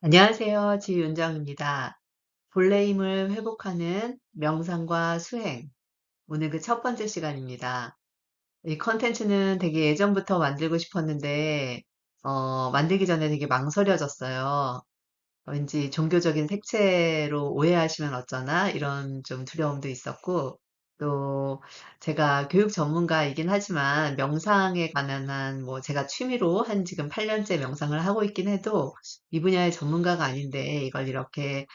안녕하세요. 지윤정입니다. 본래 힘을 회복하는 명상과 수행. 오늘 그 첫 번째 시간입니다. 이 컨텐츠는 되게 예전부터 만들고 싶었는데, 만들기 전에 되게 망설여졌어요. 왠지 종교적인 색채로 오해하시면 어쩌나 이런 좀 두려움도 있었고, 또 제가 교육 전문가이긴 하지만 명상에 관한 한 뭐 제가 취미로 한 지금 8년째 명상을 하고 있긴 해도 이 분야의 전문가가 아닌데 이걸 이렇게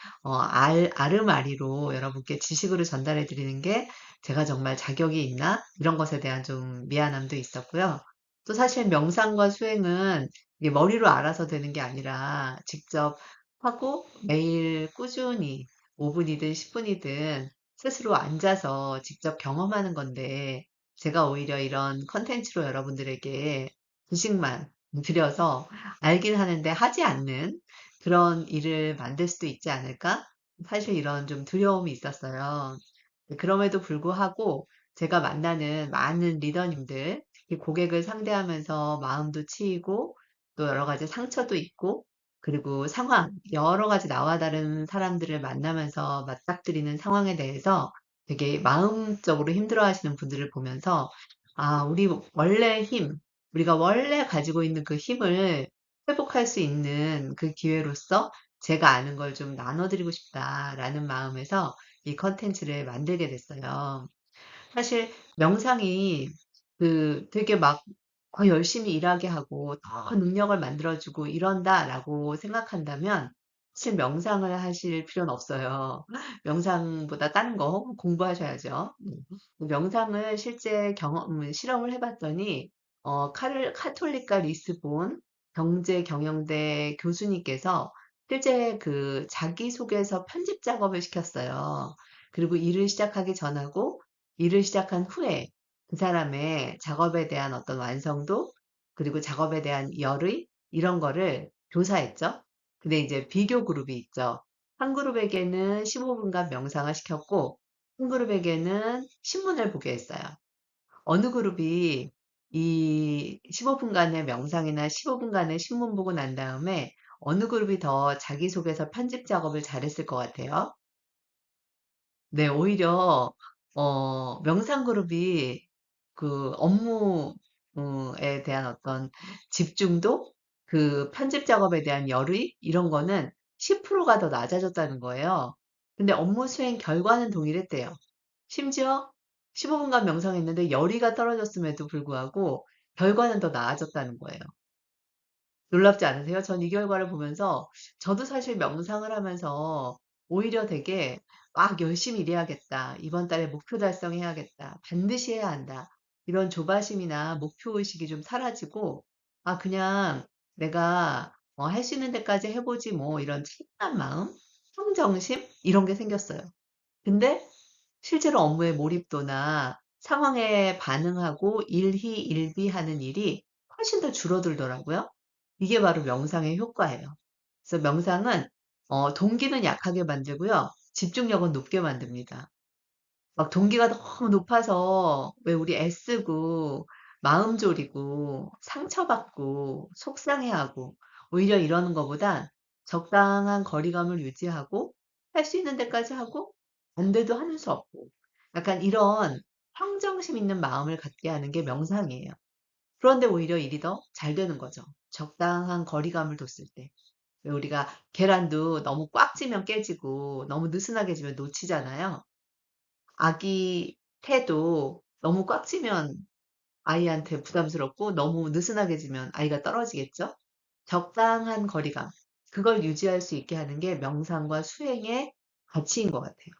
아름아리로 여러분께 지식으로 전달해 드리는 게 제가 정말 자격이 있나? 이런 것에 대한 좀 미안함도 있었고요. 또 사실 명상과 수행은 이게 머리로 알아서 되는 게 아니라 직접 하고 매일 꾸준히 5분이든 10분이든 스스로 앉아서 직접 경험하는 건데 제가 오히려 이런 컨텐츠로 여러분들에게 지식만 드려서 알긴 하는데 하지 않는 그런 일을 만들 수도 있지 않을까? 사실 이런 좀 두려움이 있었어요. 그럼에도 불구하고 제가 만나는 많은 리더님들, 특히 고객을 상대하면서 마음도 치이고 또 여러 가지 상처도 있고 그리고 상황, 여러 가지 나와 다른 사람들을 만나면서 맞닥뜨리는 상황에 대해서 되게 마음적으로 힘들어하시는 분들을 보면서 아, 우리 원래 힘, 우리가 원래 가지고 있는 그 힘을 회복할 수 있는 그 기회로서 제가 아는 걸 좀 나눠드리고 싶다라는 마음에서 이 컨텐츠를 만들게 됐어요. 사실 명상이 되게 막 열심히 일하게 하고 더 능력을 만들어주고 이런다라고 생각한다면 사실 명상을 하실 필요는 없어요. 명상보다 다른 거 공부하셔야죠. 명상을 실제 실험을 해봤더니 카톨릭과 리스본 경제경영대 교수님께서 실제 그 자기소개서 편집 작업을 시켰어요. 그리고 일을 시작하기 전하고 일을 시작한 후에 그 사람의 작업에 대한 어떤 완성도, 그리고 작업에 대한 열의, 이런 거를 조사했죠. 근데 이제 비교 그룹이 있죠. 한 그룹에게는 15분간 명상을 시켰고, 한 그룹에게는 신문을 보게 했어요. 어느 그룹이 이 15분간의 명상이나 15분간의 신문 보고 난 다음에 어느 그룹이 더 자기소개서 편집 작업을 잘했을 것 같아요? 네, 오히려 명상 그룹이 그 업무에 대한 어떤 집중도, 그 편집 작업에 대한 열의 이런 거는 10%가 더 낮아졌다는 거예요. 근데 업무 수행 결과는 동일했대요. 심지어 15분간 명상했는데 열의가 떨어졌음에도 불구하고 결과는 더 나아졌다는 거예요. 놀랍지 않으세요? 전 이 결과를 보면서 저도 사실 명상을 하면서 오히려 되게 막 열심히 일해야겠다. 이번 달에 목표 달성해야겠다. 반드시 해야 한다. 이런 조바심이나 목표 의식이 좀 사라지고, 아, 그냥 내가 할 수 있는 데까지 해보지 뭐 이런 차분한 마음, 평정심 이런 게 생겼어요. 근데 실제로 업무의 몰입도나 상황에 반응하고 일희일비하는 일이 훨씬 더 줄어들더라고요. 이게 바로 명상의 효과예요. 그래서 명상은 동기는 약하게 만들고요. 집중력은 높게 만듭니다. 막 동기가 너무 높아서 왜 우리 애쓰고 마음 졸이고 상처받고 속상해하고 오히려 이러는 것보단 적당한 거리감을 유지하고 할 수 있는 데까지 하고 안 돼도 하는 수 없고 약간 이런 평정심 있는 마음을 갖게 하는 게 명상이에요. 그런데 오히려 일이 더 잘 되는 거죠. 적당한 거리감을 뒀을 때. 왜 우리가 계란도 너무 꽉 찌면 깨지고 너무 느슨하게 지면 놓치잖아요. 아기 태도 너무 꽉 찌면 아이한테 부담스럽고 너무 느슨하게 지면 아이가 떨어지겠죠? 적당한 거리감. 그걸 유지할 수 있게 하는 게 명상과 수행의 가치인 것 같아요.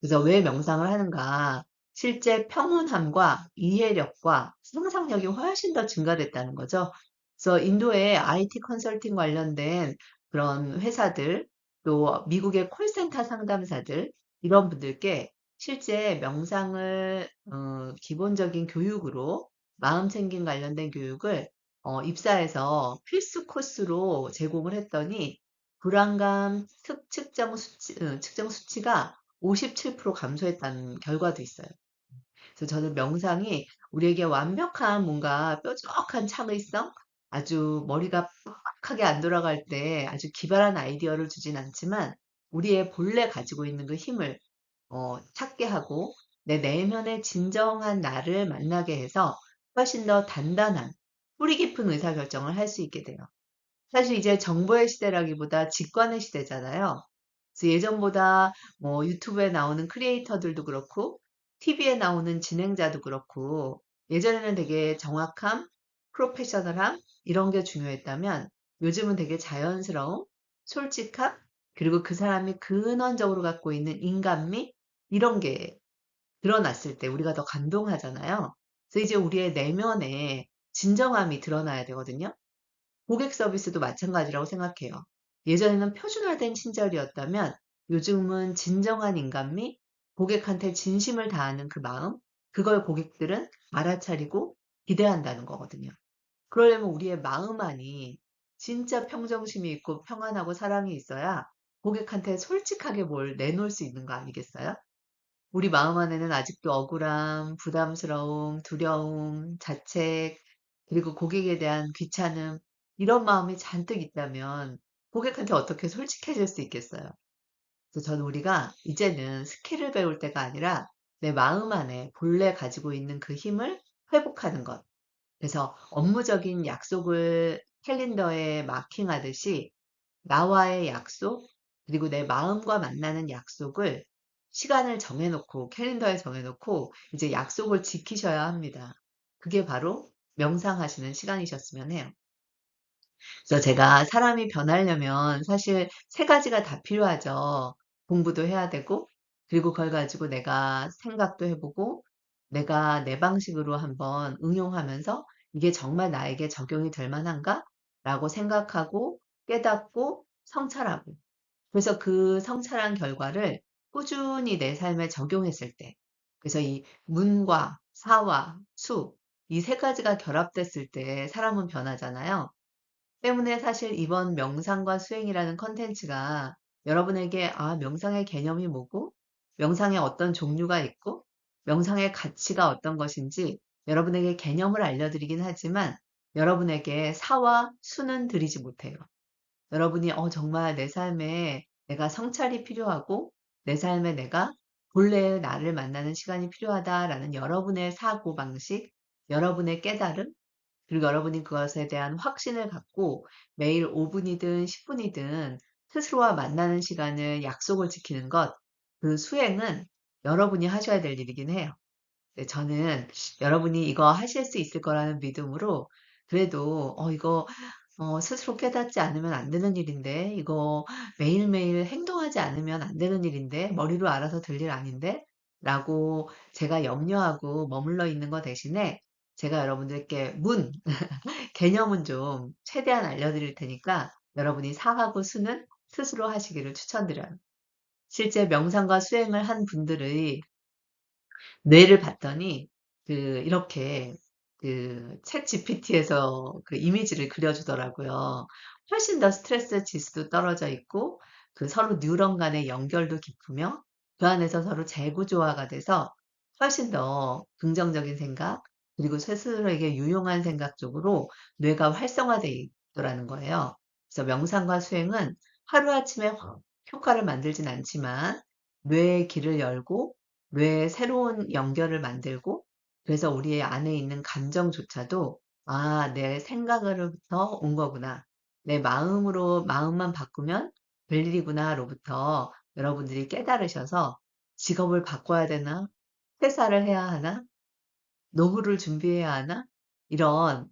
그래서 왜 명상을 하는가? 실제 평온함과 이해력과 상상력이 훨씬 더 증가됐다는 거죠. 그래서 인도의 IT 컨설팅 관련된 그런 회사들, 또 미국의 콜센터 상담사들, 이런 분들께 실제 명상을 기본적인 교육으로 마음 챙김 관련된 교육을 입사해서 필수 코스로 제공을 했더니 불안감 측정 수치가 57% 감소했다는 결과도 있어요. 그래서 저는 명상이 우리에게 완벽한 뭔가 뾰족한 창의성, 아주 머리가 빡빡하게 안 돌아갈 때 아주 기발한 아이디어를 주진 않지만 우리의 본래 가지고 있는 그 힘을 찾게 하고 내 내면의 진정한 나를 만나게 해서 훨씬 더 단단한 뿌리 깊은 의사결정을 할 수 있게 돼요. 사실 이제 정보의 시대라기보다 직관의 시대잖아요. 그래서 예전보다 뭐 유튜브에 나오는 크리에이터들도 그렇고, TV에 나오는 진행자도 그렇고, 예전에는 되게 정확함, 프로페셔널함, 이런 게 중요했다면, 요즘은 되게 자연스러움, 솔직함, 그리고 그 사람이 근원적으로 갖고 있는 인간미, 이런 게 드러났을 때 우리가 더 감동하잖아요. 그래서 이제 우리의 내면에 진정함이 드러나야 되거든요. 고객 서비스도 마찬가지라고 생각해요. 예전에는 표준화된 친절이었다면 요즘은 진정한 인간미, 고객한테 진심을 다하는 그 마음, 그걸 고객들은 알아차리고 기대한다는 거거든요. 그러려면 우리의 마음 안이 진짜 평정심이 있고 평안하고 사랑이 있어야 고객한테 솔직하게 뭘 내놓을 수 있는 거 아니겠어요? 우리 마음 안에는 아직도 억울함, 부담스러움, 두려움, 자책, 그리고 고객에 대한 귀찮음, 이런 마음이 잔뜩 있다면 고객한테 어떻게 솔직해질 수 있겠어요? 그래서 저는 우리가 이제는 스킬을 배울 때가 아니라 내 마음 안에 본래 가지고 있는 그 힘을 회복하는 것. 그래서 업무적인 약속을 캘린더에 마킹하듯이 나와의 약속, 그리고 내 마음과 만나는 약속을 시간을 정해놓고, 캘린더에 정해놓고, 이제 약속을 지키셔야 합니다. 그게 바로 명상하시는 시간이셨으면 해요. 그래서 제가 사람이 변하려면 사실 세 가지가 다 필요하죠. 공부도 해야 되고, 그리고 그걸 가지고 내가 생각도 해보고, 내가 내 방식으로 한번 응용하면서 이게 정말 나에게 적용이 될 만한가? 라고 생각하고, 깨닫고, 성찰하고. 그래서 그 성찰한 결과를 꾸준히 내 삶에 적용했을 때, 그래서 이 문과 사와 수, 이 세 가지가 결합됐을 때 사람은 변하잖아요. 때문에 사실 이번 명상과 수행이라는 컨텐츠가 여러분에게 명상의 개념이 뭐고, 명상의 어떤 종류가 있고, 명상의 가치가 어떤 것인지 여러분에게 개념을 알려드리긴 하지만 여러분에게 사와 수는 드리지 못해요. 여러분이 정말 내 삶에 내가 성찰이 필요하고 내 삶에 내가 본래의 나를 만나는 시간이 필요하다라는 여러분의 사고방식, 여러분의 깨달음, 그리고 여러분이 그것에 대한 확신을 갖고 매일 5분이든 10분이든 스스로와 만나는 시간을 약속을 지키는 것, 그 수행은 여러분이 하셔야 될 일이긴 해요. 네, 저는 여러분이 이거 하실 수 있을 거라는 믿음으로 그래도 이거 스스로 깨닫지 않으면 안 되는 일인데, 이거 매일매일 행동하지 않으면 안 되는 일인데, 머리로 알아서 될 일 아닌데, 라고 제가 염려하고 머물러 있는 거 대신에 제가 여러분들께 개념은 좀 최대한 알려드릴 테니까 여러분이 사하고 수는 스스로 하시기를 추천드려요. 실제 명상과 수행을 한 분들의 뇌를 봤더니 이렇게 챗 GPT에서 그 이미지를 그려주더라고요. 훨씬 더 스트레스 지수도 떨어져 있고 서로 뉴런 간의 연결도 깊으며 그 안에서 서로 재구조화가 돼서 훨씬 더 긍정적인 생각 그리고 스스로에게 유용한 생각 쪽으로 뇌가 활성화되어 있더라는 거예요. 그래서 명상과 수행은 하루아침에 확 효과를 만들진 않지만 뇌의 길을 열고 뇌에 새로운 연결을 만들고 그래서 우리 안에 있는 감정조차도 내 생각으로부터 온 거구나. 내 마음으로 마음만 바꾸면 될 일이구나로부터 여러분들이 깨달으셔서 직업을 바꿔야 되나? 퇴사를 해야 하나? 노후를 준비해야 하나? 이런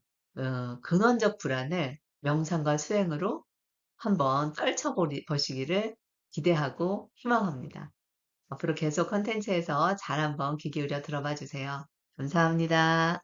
근원적 불안을 명상과 수행으로 한번 보시기를 기대하고 희망합니다. 앞으로 계속 컨텐츠에서 잘 한번 귀 기울여 들어봐 주세요. 감사합니다.